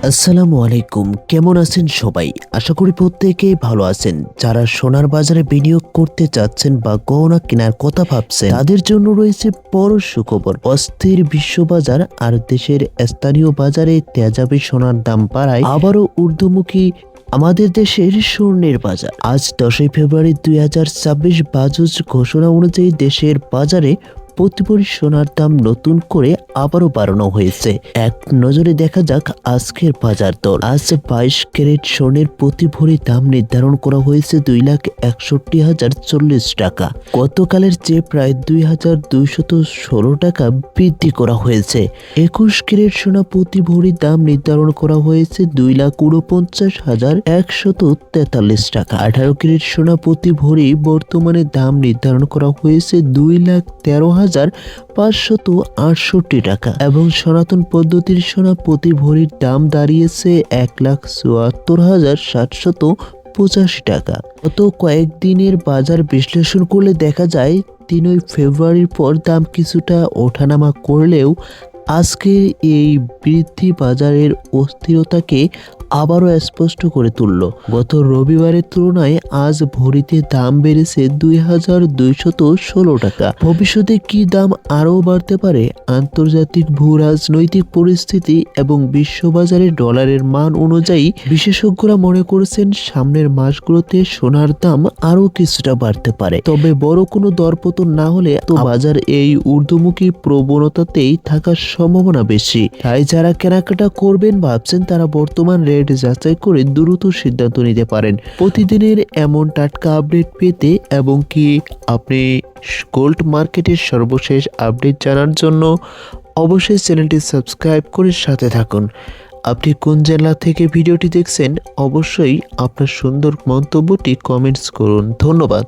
আসসালামু আলাইকুম, কেমন আছেন সবাই? আশা করি প্রত্যেকেই ভালো আছেন। যারা সোনার বাজারে বিনিয়োগ করতে চাচ্ছেন বা গহনা কেনার কথা ভাবছেন, তাদের জন্য রয়েছে বড় সুখবর। অস্থির বিশ্ববাজার আর দেশের স্থানীয় বাজারে তেজাবি সোনার দাম বাড়ায় আবারও ঊর্ধ্বমুখী আমাদের দেশের স্বর্ণের বাজার। আজ 10ই ফেব্রুয়ারি 2026 বাজুজ ঘোষণা অনুযায়ী দেশের বাজারে প্রতি ভরি সোনার দাম নতুন করে আবারও বাড়ানো হয়েছে। এক নজরে দেখা যাক আজকের বাজার দর। আজ 22 ক্যারেট স্বর্ণের প্রতি ভরি দাম নির্ধারণ করা হয়েছে 2,61,040 টাকা। গতকালের চেয়ে প্রায় 2,216 টাকা বৃদ্ধি করা হয়েছে। 21 ক্যারেট সোনা প্রতি ভরি দাম নির্ধারণ করা হয়েছে 2,49,143 টাকা। 18 ক্যারেট সোনা প্রতি ভরি বর্তমানে দাম নির্ধারণ করা হয়েছে 2,13,568 টাকা এবং সনাতন পদ্ধতির সোনা প্রতি ভরির দাম দাঁড়িয়েছে 1,74,785 টাকা। গত কয়েকদিনের বাজার বিশ্লেষণ করলে দেখা যায় 3 ফেব্রুয়ারির পর দাম কিছুটা ওঠানামা করলেও আজকের এই বৃদ্ধি বাজারের অস্থিরতাকে আবারও স্পষ্ট করে তুলল। গত রবিবারের তুলনায় আজ ভরিতে দাম বেড়েছে 2,216 টাকা। ভবিষ্যতে কি দাম আরও বাড়তে পারে? আন্তর্জাতিক ভূ রাজনৈতিক পরিস্থিতি এবং বিশ্ববাজারে ডলারের মান অনুযায়ী বিশেষজ্ঞরা মনে করছেন সামনের মাসগুলোতে সোনার দাম আরও কিছুটা বাড়তে পারে। তবে বড় কোনো দরপতন না হলে তো বাজার এই ঊর্ধ্বমুখী প্রবণতাতেই থাকার সম্ভাবনা বেশি। তাই যারা কেনাকাটা করবেন ভাবছেন তারা বর্তমান রেট যাচাই করে দ্রুত সিদ্ধান্ত নিতে পারেন। প্রতিদিনের এমন টাটকা আপডেট পেতে এবং কি আপনি গোল্ড মার্কেটের সর্বশেষ আপডেট জানার জন্য অবশ্যই চ্যানেলটি সাবস্ক্রাইব করে সাথে থাকুন। আপনি কোন জেলা থেকে ভিডিওটি দেখছেন অবশ্যই আপনার সুন্দর মন্তব্যটি কমেন্টস করুন। ধন্যবাদ।